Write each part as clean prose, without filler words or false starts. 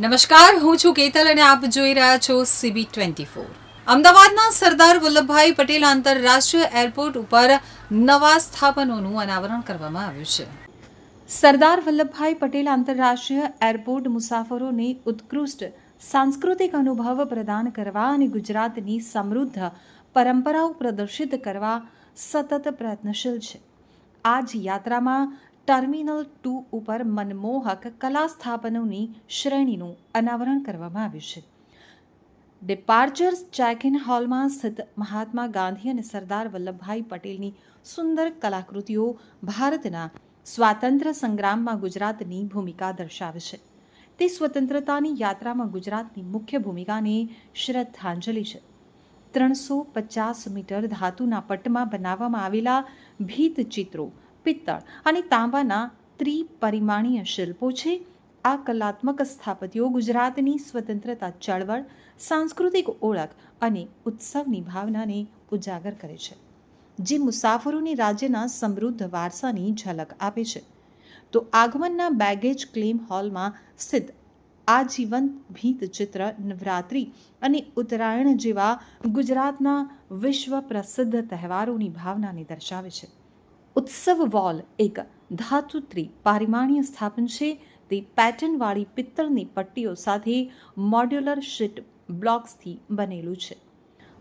નમસ્કાર, હું છું કેતલ અને આપ જોઈ રહ્યા છો CB24. અમદાવાદના સરદાર વલ્લભભાઈ પટેલ આંતરરાષ્ટ્રીય એરપોર્ટ ઉપર નવા સ્થાપનોનું અનાવરણ કરવામાં આવ્યું છે. સરદાર વલ્લભભાઈ પટેલ આંતરરાષ્ટ્રીય એરપોર્ટ મુસાફરોને ઉત્કૃષ્ટ સાંસ્કૃતિક અનુભવ પ્રદાન કરવા અને ગુજરાતની સમૃદ્ધ પરંપરાઓ પ્રદર્શિત કરવા સતત પ્રયત્નશીલ છે. આ જ યાત્રામાં ટર્મિનલ 2 ઉપર મનમોહક કલા સ્થાપનોની શ્રેણીનું અનાવરણ કરવામાં આવ્યું છે. ડિપાર્ચર્સ ચેક-ઇન હોલમાં સ્થિત મહાત્મા ગાંધી અને સરદાર વલ્લભભાઈ પટેલની સુંદર કલાકૃતિઓ ભારતના સ્વાતંત્ર્ય સંગ્રામમાં ગુજરાતની ભૂમિકા દર્શાવે છે. તે સ્વતંત્રતાની યાત્રામાં ગુજરાતની મુખ્ય ભૂમિકાને શ્રદ્ધાંજલિ છે. 350 મીટર ધાતુના પટ્ટમાં બનાવવામાં આવેલા ભીત ચિત્રો, પિત્તળ અને તાંબાના ત્રિપરિમાણીય શિલ્પો છે. આ કલાત્મક સ્થાપત્યો ગુજરાતની સ્વતંત્રતા ચળવળ, સાંસ્કૃતિક ઓળખ અને ઉત્સવની ભાવનાને ઉજાગર કરે છે, જે મુસાફરોને રાજ્યના સમૃદ્ધ વારસાની ઝલક આપે છે. તો આગમનના બેગેજ ક્લેમ હોલમાં સ્થિત આ જીવંત ભીત ચિત્ર નવરાત્રિ અને ઉત્તરાયણ જેવા ગુજરાતના વિશ્વ પ્રસિદ્ધ તહેવારોની ભાવનાને દર્શાવે છે. ઉત્સવ વોલ એક ધાતુ ત્રિપરિમાણીય સ્થાપન છે. તે પેટર્નવાળી પિત્તળની પટ્ટીઓ સાથે મોડ્યુલર શીટ બ્લોક્સથી બનેલું છે.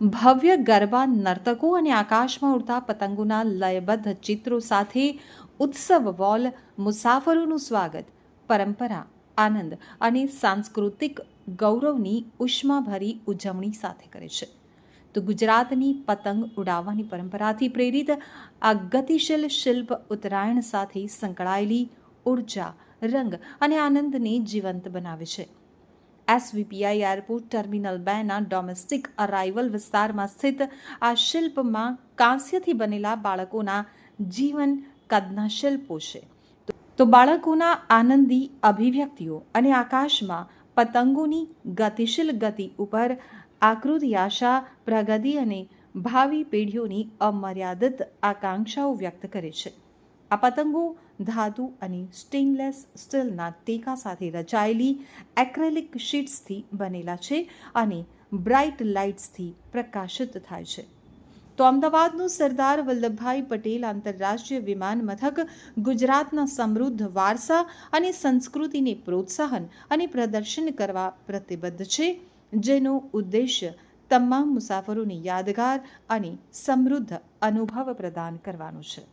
ભવ્ય ગરબા નર્તકો અને આકાશમાં ઉડતા પતંગોના લયબદ્ધ ચિત્રો સાથે ઉત્સવ વોલ મુસાફરોનું સ્વાગત, પરંપરા, આનંદ અને સાંસ્કૃતિક ગૌરવની ઉષ્માભરી ઉજવણી સાથે કરે છે. તો ગુજરાતની પતંગ ઉડાવવાની પરંપરાથી પ્રેરિત આ ગતિશીલ શિલ્પ ઉત્તરાયણ સાથે સંકળાયેલી ઉર્જા, રંગ અને આનંદને જીવંત બનાવે છે. SVPI એરપોર્ટ ટર્મિનલ 2ના ડોમેસ્ટિક અરાઇવલ વિસ્તારમાં સ્થિત આ શિલ્પમાં કાંસ્યથી બનેલા બાળકોના જીવન કદના શિલ્પો છે. તો બાળકોના આનંદી અભિવ્યક્તિઓ અને આકાશમાં પતંગોની ગતિશીલ ગતિ ઉપર આકૃતિ આશા, પ્રગતિ અને ભાવિ પેઢીઓની અમર્યાદિત આકાંક્ષાઓ વ્યક્ત કરે છે. આ પતંગો ધાતુ અને સ્ટેનલેસ સ્ટીલના ટેકા સાથે રચાયેલી એક્રેલિક શીટ્સથી બનેલા છે અને બ્રાઇટ લાઇટ્સથી પ્રકાશિત થાય છે. તો અમદાવાદનું સરદાર વલ્લભભાઈ પટેલ આંતરરાષ્ટ્રીય વિમાન મથક ગુજરાતના સમૃદ્ધ વારસા અને સંસ્કૃતિને પ્રોત્સાહન અને પ્રદર્શન કરવા પ્રતિબદ્ધ છે, જેનો ઉદ્દેશ્ય તમામ મુસાફરોને યાદગાર અને સમૃદ્ધ અનુભવ પ્રદાન કરવાનો છે.